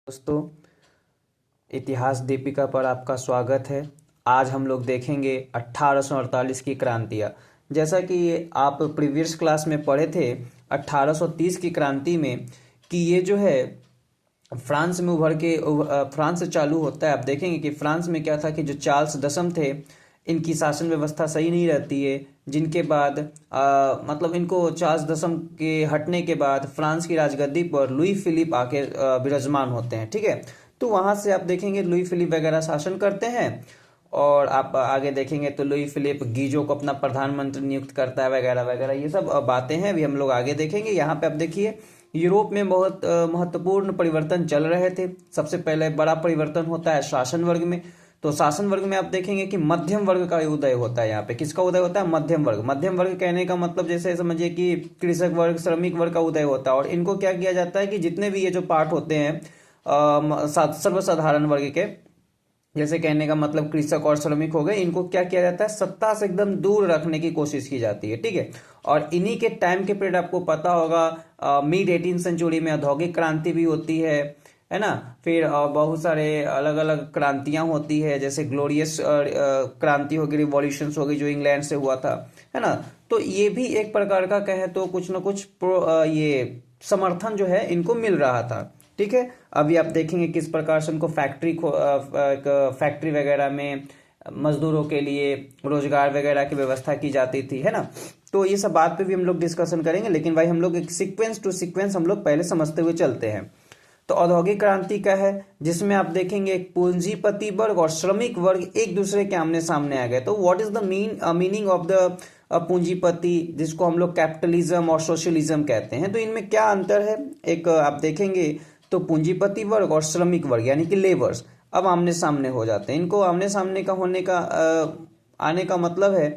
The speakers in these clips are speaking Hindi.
दोस्तों, इतिहास दीपिका पर आपका स्वागत है। आज हम लोग देखेंगे 1848 की क्रांतियाँ। जैसा कि आप प्रीवियस क्लास में पढ़े थे 1830 की क्रांति में कि ये जो है फ्रांस में फ्रांस से चालू होता है। आप देखेंगे कि फ्रांस में क्या था कि जो चार्ल्स दसम थे, इनकी शासन व्यवस्था सही नहीं रहती है, जिनके बाद मतलब इनको चार्ल्स दसम के हटने के बाद फ्रांस की राजगद्दी पर लुई फिलिप आके विराजमान होते हैं। ठीक है, तो वहां से आप देखेंगे लुई फिलिप वगैरह शासन करते हैं। और आप आगे देखेंगे तो लुई फिलिप गीजो को अपना प्रधानमंत्री नियुक्त करता है वगैरह वगैरह। ये सब बातें हैं, अभी हम लोग आगे देखेंगे। यहाँ पे आप देखिए यूरोप में बहुत महत्वपूर्ण परिवर्तन चल रहे थे। सबसे पहले बड़ा परिवर्तन होता है शासन वर्ग में। तो शासन वर्ग में आप देखेंगे कि मध्यम वर्ग का उदय होता है। यहाँ पे किसका उदय होता है? मध्यम वर्ग। मध्यम वर्ग कहने का मतलब जैसे समझिए कि कृषक वर्ग, श्रमिक वर्ग का उदय होता है। और इनको क्या किया जाता है कि जितने भी ये जो पार्ट होते हैं सर्वसाधारण वर्ग के, जैसे कहने का मतलब कृषक और श्रमिक हो गए, इनको क्या किया जाता है? सत्ता से एकदम दूर रखने की कोशिश की जाती है। ठीक है, और इन्हीं के टाइम के पीरियड आपको पता होगा मिड 18 सेंचुरी में औद्योगिक क्रांति भी होती है ना। फिर बहुत सारे अलग अलग क्रांतियां होती है, जैसे ग्लोरियस क्रांति होगी, रिवॉल्यूशंस होगी जो इंग्लैंड से हुआ था, है ना। तो ये भी एक प्रकार का कहे तो कुछ न कुछ ये समर्थन जो है इनको मिल रहा था। ठीक है, अभी आप देखेंगे किस प्रकार से उनको फैक्ट्री वगैरह में मजदूरों के लिए रोजगार वगैरह की व्यवस्था की जाती थी, है ना। तो ये सब बात पे भी हम लोग डिस्कशन करेंगे, लेकिन भाई हम लोग एक सीक्वेंस टू सीक्वेंस हम लोग पहले समझते हुए चलते हैं। तो औद्योगिक क्रांति का है, जिसमें आप देखेंगे एक पूंजीपति वर्ग और श्रमिक वर्ग एक दूसरे के आमने सामने आ गए। तो what is the meaning of the पूंजीपति, जिसको हम लोग कैपिटलिज्म और सोशलिज्म कहते हैं। तो इनमें क्या अंतर है? एक आप देखेंगे तो पूंजीपति वर्ग और श्रमिक वर्ग यानी कि लेबर्स अब आमने सामने हो जाते हैं। इनको आमने सामने का होने का आने का मतलब है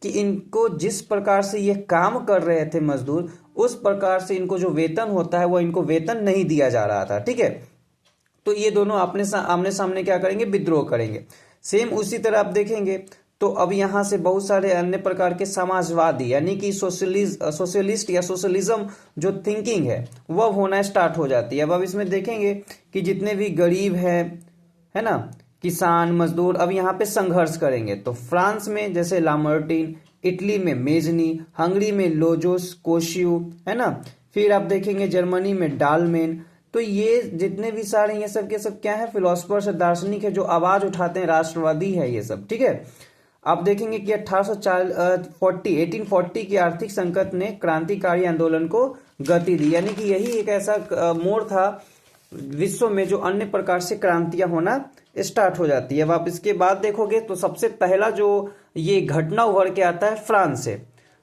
कि इनको जिस प्रकार से ये काम कर रहे थे मजदूर, उस प्रकार से इनको जो वेतन होता है वो इनको वेतन नहीं दिया जा रहा था। ठीक है, तो ये दोनों आमने सामने क्या करेंगे? विद्रोह करेंगे। सेम उसी तरह आप देखेंगे तो अब यहाँ से बहुत सारे अन्य प्रकार के समाजवादी यानी कि सोशलिस्ट या सोशलिज्म जो थिंकिंग है वह होना स्टार्ट हो जाती है। अब इसमें देखेंगे कि जितने भी गरीब हैं, है ना, किसान मजदूर, अब यहाँ पे संघर्ष करेंगे। तो फ्रांस में जैसे लामार्टिन, इटली में मेजनी, हंगरी में लोजोस कोशियू, है ना। फिर आप देखेंगे जर्मनी में डालमेन। तो ये जितने भी सारे ये सब के सब क्या है? फिलोसफर्स, दार्शनिक है जो आवाज उठाते हैं, राष्ट्रवादी है ये सब। ठीक है, आप देखेंगे कि 1840 की आर्थिक संकट ने क्रांतिकारी आंदोलन को गति दी, यानी कि यही एक ऐसा मोड़ था विश्व में जो अन्य प्रकार से क्रांतियां होना स्टार्ट हो जाती है। अब आप इसके बाद देखोगे तो सबसे पहला जो ये घटना उभर के आता है फ्रांस से।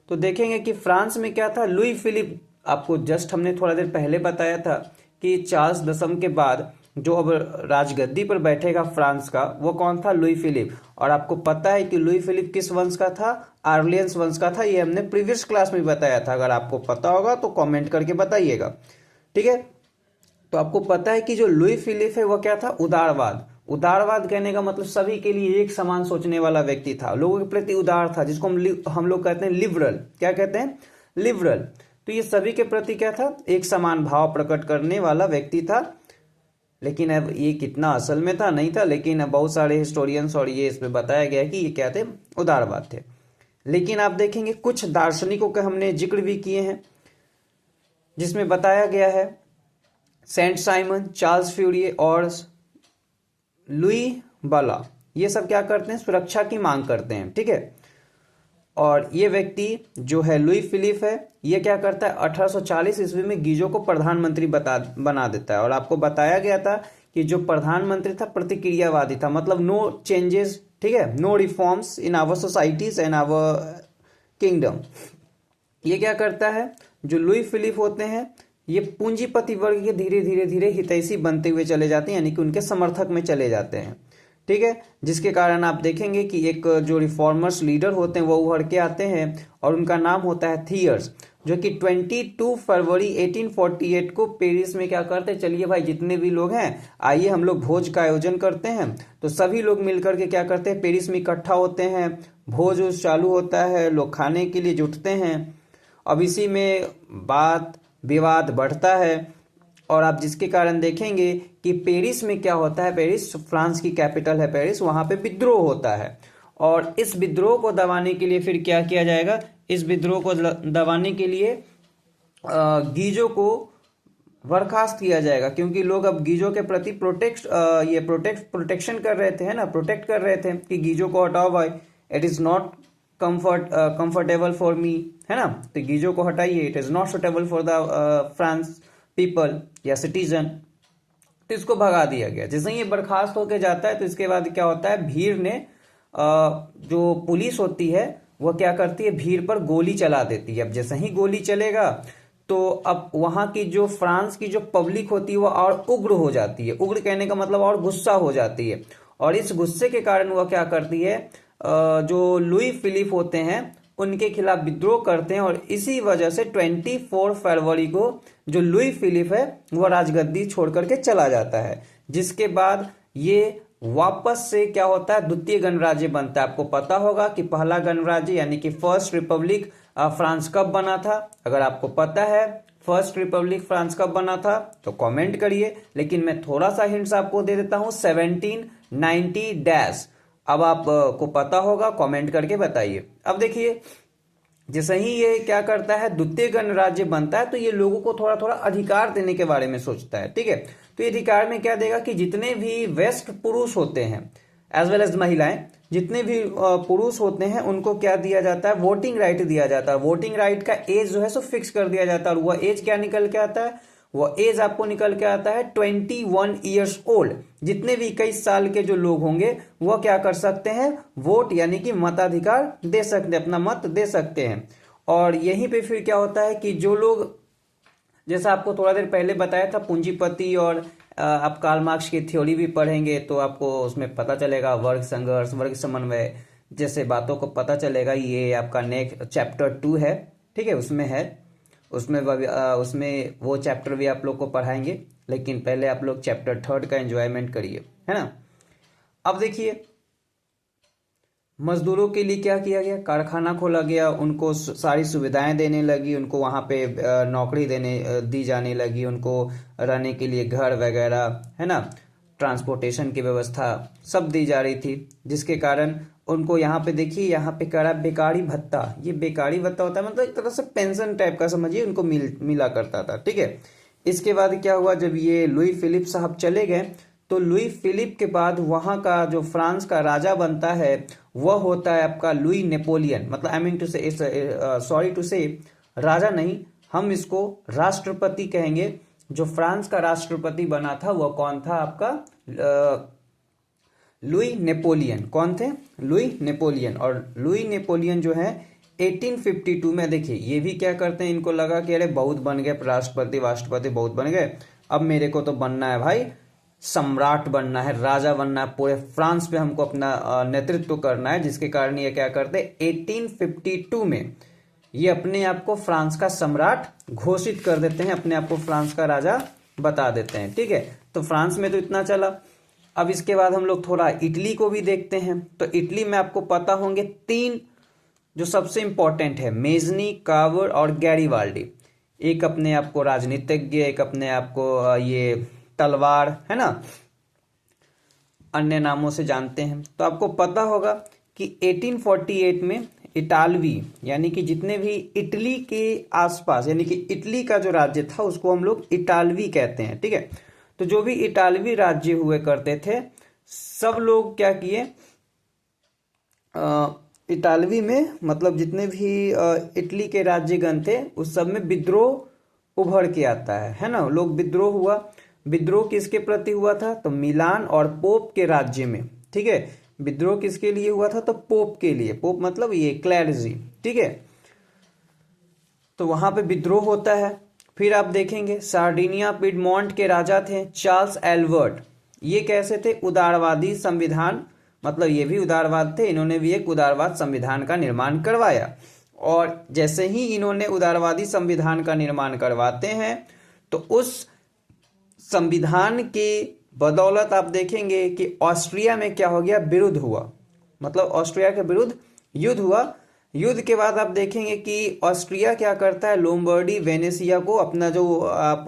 तो देखेंगे कि फ्रांस में क्या था? लुई फिलिप, आपको जस्ट हमने थोड़ा देर पहले बताया था कि चार्ल्स दसम के बाद जो अब राजगद्दी पर बैठेगा फ्रांस का, वो कौन था? Louis Philippe. और आपको पता है कि लुई फिलिप किस वंश का था? आर्लियंस वंश का था। ये हमने प्रीवियस क्लास में बताया था, अगर आपको पता होगा तो कमेंट करके बताइएगा। ठीक है, तो आपको पता है कि जो लुई फिलिप है वो क्या था? उदारवाद। उदारवाद कहने का मतलब सभी के लिए एक समान सोचने वाला व्यक्ति था, लोगों के प्रति उदार था, जिसको हम लोग कहते हैं लिबरल। क्या कहते हैं? लिबरल। तो ये सभी के प्रति क्या था? एक समान भाव प्रकट करने वाला व्यक्ति था। लेकिन अब ये कितना असल में था नहीं था, लेकिन अब बहुत सारे हिस्टोरियंस और ये इसमें बताया गया कि ये क्या थे? उदारवाद थे। लेकिन आप देखेंगे कुछ दार्शनिकों का हमने जिक्र भी किए हैं, जिसमें बताया गया है सेंट साइमन, चार्ल्स फ्यूरिये और लुई बाला, ये सब क्या करते हैं? सुरक्षा की मांग करते हैं। ठीक है, और ये व्यक्ति जो है लुई फिलिप है, ये क्या करता है? 1840 ईस्वी में गीजो को प्रधानमंत्री बना देता है। और आपको बताया गया था कि जो प्रधानमंत्री था प्रतिक्रियावादी था, मतलब नो चेंजेस, ठीक है, no reforms in our societies and our kingdom. ये क्या करता है? जो लुई फिलिप होते हैं ये पूंजीपति वर्ग के धीरे धीरे धीरे हितैषी बनते हुए चले जाते हैं, यानी कि उनके समर्थक में चले जाते हैं। ठीक है, जिसके कारण आप देखेंगे कि एक जो रिफॉर्मर्स लीडर होते हैं वो उभर के आते हैं, और उनका नाम होता है थियर्स, जो कि 22 फरवरी 1848 को पेरिस में क्या करते हैं? चलिए भाई, जितने भी लोग हैं आइए हम लोग भोज का आयोजन करते हैं। तो सभी लोग मिलकर के क्या करते हैं? पेरिस में इकट्ठा होते हैं, भोज चालू होता है, लोग खाने के लिए जुटते हैं। अब इसी में बात विवाद बढ़ता है और आप जिसके कारण देखेंगे कि पेरिस में क्या होता है, पेरिस फ्रांस की कैपिटल है पेरिस, वहां पे विद्रोह होता है। और इस विद्रोह को दबाने के लिए फिर क्या किया जाएगा, इस विद्रोह को दबाने के लिए गीजो को बर्खास्त किया जाएगा, क्योंकि लोग अब गीजो के प्रति प्रोटेक्शन कर रहे थे, है ना, प्रोटेक्ट कर रहे थे कि गीजो को हटाओ भाई, it is not comfortable for me, है ना, तो गीजो को हटाइए, it is not suitable for the France people या सिटीजन, तो इसको भगा दिया गया। जैसे ही ये बर्खास्त होके जाता है तो इसके बाद क्या होता है, भीड़ ने जो पुलिस होती है वह क्या करती है, भीड़ पर गोली चला देती है। अब जैसे ही गोली चलेगा तो अब वहां की जो फ्रांस की जो पब्लिक होती है वो और उग्र हो जाती है, उग्र कहने का मतलब और गुस्सा हो जाती है, और इस गुस्से के कारण वह क्या करती है, जो लुई फिलिप होते हैं उनके खिलाफ विद्रोह करते हैं, और इसी वजह से 24 फरवरी को जो लुई फिलिप है वह राजगद्दी छोड़ करके चला जाता है। जिसके बाद ये वापस से क्या होता है, द्वितीय गणराज्य बनता है। आपको पता होगा कि पहला गणराज्य यानी कि फर्स्ट रिपब्लिक फ्रांस कब बना था, अगर आपको पता है फर्स्ट रिपब्लिक फ्रांस कब बना था तो कमेंट करिए, लेकिन मैं थोड़ा सा हिंट्स आपको दे देता हूं, 1790 अब आपको पता होगा, कमेंट करके बताइए। अब देखिए जैसे ही ये क्या करता है, द्वितीय गणराज्य बनता है, तो ये लोगों को थोड़ा थोड़ा अधिकार देने के बारे में सोचता है, ठीक है। तो ये अधिकार में क्या देगा कि जितने भी वेस्ट पुरुष होते हैं एज वेल एज महिलाएं, जितने भी पुरुष होते हैं उनको क्या दिया जाता है, वोटिंग राइट दिया जाता है। वोटिंग राइट का एज जो है सो फिक्स कर दिया जाता है, और वह एज क्या निकल के आता है, वह एज आपको निकल के आता है 21 ईयर्स ओल्ड। जितने भी 21 साल के जो लोग होंगे वह क्या कर सकते हैं, वोट यानी कि मताधिकार दे सकते हैं, अपना मत दे सकते हैं। और यहीं पे फिर क्या होता है कि जो लोग, जैसा आपको थोड़ा देर पहले बताया था, पूंजीपति, और आप कार्ल मार्क्स की थ्योरी भी पढ़ेंगे तो आपको उसमें पता चलेगा, वर्ग संघर्ष, वर्ग समन्वय जैसे बातों को पता चलेगा। ये आपका नेक्स्ट चैप्टर 2 है, ठीक है, उसमें है, उसमें वो चैप्टर भी आप लोग को पढ़ाएंगे, लेकिन पहले आप लोग चैप्टर 3 का एंजॉयमेंट करिए, है ना। अब देखिए मजदूरों के लिए क्या किया गया, कारखाना खोला गया, उनको सारी सुविधाएं देने लगी, उनको वहां पे नौकरी दी जाने लगी, उनको रहने के लिए घर वगैरह, है ना, ट्रांसपोर्टेशन की व्यवस्था सब दी जा रही थी, जिसके कारण उनको यहाँ पे देखिए, यहाँ पे करा बेकारी भत्ता। ये बेकारी भत्ता होता है मतलब एक तरह से पेंशन टाइप का समझिए, उनको मिला करता था, ठीक है। इसके बाद क्या हुआ, जब ये लुई फिलिप साहब चले गए तो लुई फिलिप के बाद वहां का जो फ्रांस का राजा बनता है वह होता है आपका लुई नेपोलियन। मतलब आई मीन टू से, सॉरी टू से, राजा नहीं, हम इसको राष्ट्रपति कहेंगे। जो फ्रांस का राष्ट्रपति बना था वह कौन था, आपका लुई नेपोलियन। कौन थे, लुई नेपोलियन। और लुई नेपोलियन जो है 1852 में, देखिए ये भी क्या करते हैं, इनको लगा कि अरे बहुत बन गए राष्ट्रपति बहुत बन गए, अब मेरे को तो बनना है भाई, सम्राट बनना है, राजा बनना है, पूरे फ्रांस पे हमको अपना नेतृत्व करना है। जिसके कारण ये क्या करते हैं, 1852 में ये अपने आप को फ्रांस का सम्राट घोषित कर देते हैं, अपने आप को फ्रांस का राजा बता देते हैं, ठीक है। तो फ्रांस में तो इतना चला। अब इसके बाद हम लोग थोड़ा इटली को भी देखते हैं। तो इटली में आपको पता होंगे 3 जो सबसे इंपॉर्टेंट है, मेजनी, कावर और गैरीवाल्डी। एक अपने आप को राजनीतिज्ञ, एक अपने आप को ये तलवार, है ना, अन्य नामों से जानते हैं। तो आपको पता होगा कि 1848 में इटालवी यानी कि जितने भी इटली के आसपास यानी कि इटली का जो राज्य था उसको हम लोग इटालवी कहते हैं, ठीक है। तो जो भी इटालवी राज्य हुए करते थे सब लोग क्या किए, इटालवी में मतलब जितने भी इटली के राज्यगण थे उस सब में विद्रोह उभर के आता है ना। लोग विद्रोह हुआ, विद्रोह किसके प्रति हुआ था, तो मिलान और पोप के राज्य में, ठीक है। विद्रोह किसके लिए हुआ था, तो पोप के लिए, पोप मतलब ये क्लैरिजी, ठीक है। तो वहां पे विद्रोह होता है। फिर आप देखेंगे सार्डिनिया पिडमोंट के राजा थे चार्ल्स एल्बर्ट। ये कैसे थे, उदारवादी संविधान, मतलब ये भी उदारवाद थे, इन्होंने भी एक उदारवाद संविधान का निर्माण करवाया। और जैसे ही इन्होंने उदारवादी संविधान का निर्माण करवाते हैं तो उस संविधान के बदौलत आप देखेंगे कि ऑस्ट्रिया में क्या हो गया, विरुद्ध हुआ, मतलब ऑस्ट्रिया के विरुद्ध युद्ध हुआ। युद्ध के बाद आप देखेंगे कि ऑस्ट्रिया क्या करता है, लोम्बार्डी वेनेसिया को अपना जो आप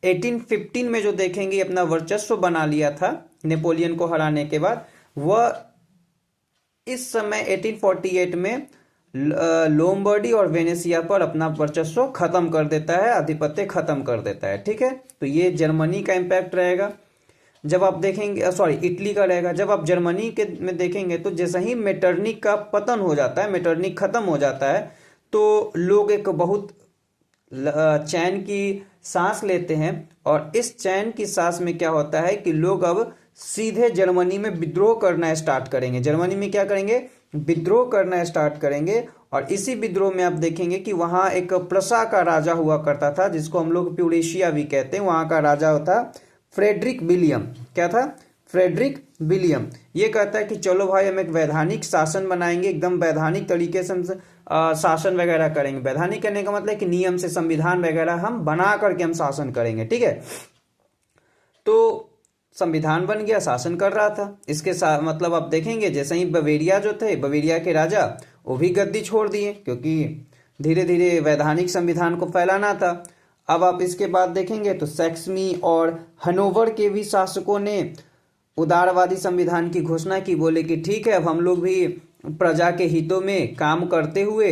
1815 में जो देखेंगे अपना वर्चस्व बना लिया था नेपोलियन को हराने के बाद, वह इस समय 1848 में लोम्बार्डी और वेनेसिया पर अपना वर्चस्व खत्म कर देता है, आधिपत्य खत्म कर देता है। ठीक है, तो ये जर्मनी का इम्पैक्ट रहेगा। जब आप देखेंगे, सॉरी, इटली का रहेगा। जब आप जर्मनी के में देखेंगे तो जैसे ही मेटरनिक का पतन हो जाता है, मेटरनिक खत्म हो जाता है, तो लोग एक बहुत चैन की सांस लेते हैं। और इस चैन की सांस में क्या होता है कि लोग अब सीधे जर्मनी में विद्रोह करना स्टार्ट करेंगे। जर्मनी में क्या करेंगे? विद्रोह करना स्टार्ट करेंगे। और इसी विद्रोह में आप देखेंगे कि वहां एक प्रसा का राजा हुआ करता था, जिसको हम लोग प्यूरेशिया भी कहते हैं। वहां का राजा था फ्रेडरिक विलियम। क्या था? Frederick William. ये कहता है कि चलो भाई, हम एक वैधानिक शासन बनाएंगे, एकदम वैधानिक तरीके से हम शासन वगैरह करेंगे। वैधानिक करने का मतलब कि नियम से, संविधान वगैरह हम बना करके हम शासन करेंगे। ठीक है, तो संविधान बन गया, शासन कर रहा था। इसके साथ मतलब आप देखेंगे जैसे ही बवेरिया जो थे, बवेरिया के राजा, वो भी गद्दी छोड़ दिए, क्योंकि धीरे धीरे वैधानिक संविधान को फैलाना था। अब आप इसके बाद देखेंगे तो सैक्सनी और हनोवर के भी शासकों ने उदारवादी संविधान की घोषणा की। बोले कि ठीक है, अब हम लोग भी प्रजा के हितों में काम करते हुए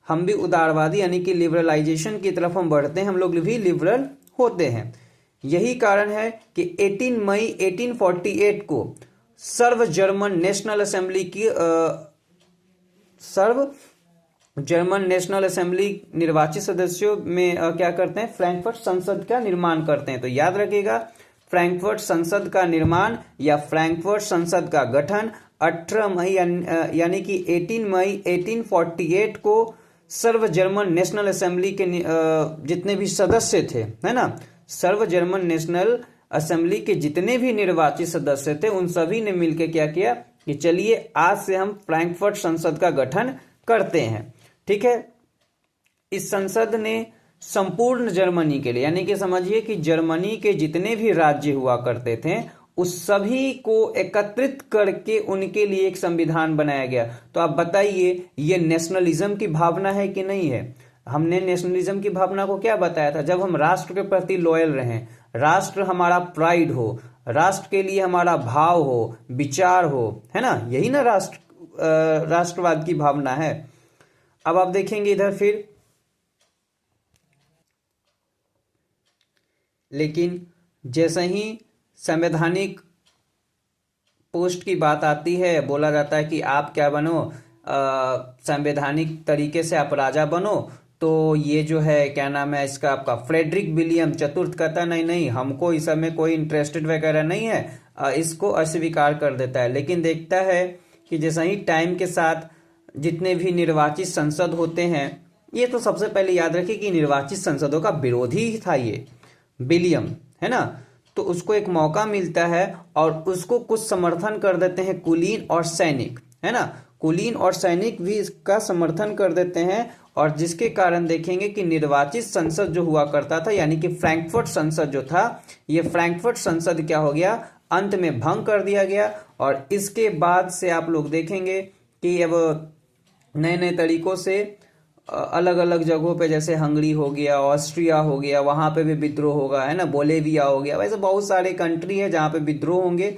हम भी उदारवादी यानी कि लिबरलाइजेशन की तरफ हम बढ़ते हैं, हम लोग भी लिबरल होते हैं। यही कारण है कि 18 मई 1848 को सर्व जर्मन नेशनल असेंबली की सर्व जर्मन नेशनल असेंबली निर्वाचित सदस्यों में क्या करते हैं? फ्रैंकफर्ट संसद का निर्माण करते हैं। तो याद रखिएगा, फ्रैंकफर्ट संसद का निर्माण या फ्रैंकफर्ट संसद का गठन 18 मई यानी कि 18 मई 1848 को सर्व जर्मन नेशनल असेंबली के जितने भी सदस्य थे, है ना, सर्व जर्मन नेशनल असेंबली के जितने भी निर्वाचित सदस्य थे, उन सभी ने मिलकर क्या किया कि चलिए आज से हम फ्रैंकफर्ट संसद का गठन करते हैं। ठीक है, इस संसद ने संपूर्ण जर्मनी के लिए, यानी कि समझिए कि जर्मनी के जितने भी राज्य हुआ करते थे उस सभी को एकत्रित करके उनके लिए एक संविधान बनाया गया। तो आप बताइए, ये नेशनलिज्म की भावना है कि नहीं है? हमने नेशनलिज्म की भावना को क्या बताया था? जब हम राष्ट्र के प्रति लॉयल रहें, राष्ट्र हमारा प्राइड हो, राष्ट्र के लिए हमारा भाव हो, विचार हो, है ना, यही ना राष्ट्रवाद की भावना है। अब आप देखेंगे इधर फिर, लेकिन जैसे ही संवैधानिक पोस्ट की बात आती है, बोला जाता है कि आप क्या बनो, संवैधानिक तरीके से आप राजा बनो, तो ये जो है क्या नाम है इसका, आपका फ्रेडरिक विलियम चतुर्थ कहता नहीं नहीं, हमको इस सब में कोई इंटरेस्टेड वगैरह नहीं है, इसको अस्वीकार कर देता है। लेकिन देखता है कि जैसे ही टाइम के साथ जितने भी निर्वाचित संसद होते हैं, ये तो सबसे पहले याद रखिए कि निर्वाचित संसदों का विरोधी ही था ये विलियम, है ना, तो उसको एक मौका मिलता है और उसको कुछ समर्थन कर देते हैं कुलीन और सैनिक, है ना, कुलीन और सैनिक भी इसका समर्थन कर देते हैं। और जिसके कारण देखेंगे कि निर्वाचित संसद जो हुआ करता था, यानी कि फ्रैंकफर्ट संसद जो था, ये फ्रैंकफर्ट संसद क्या हो गया, अंत में भंग कर दिया गया। और इसके बाद से आप लोग देखेंगे कि अब नए नए तरीकों से अलग अलग जगहों पे, जैसे हंगरी हो गया, ऑस्ट्रिया हो गया, वहां पे भी विद्रोह होगा, है ना, बोलेविया हो गया, वैसे बहुत सारे कंट्री है जहाँ पे विद्रोह होंगे।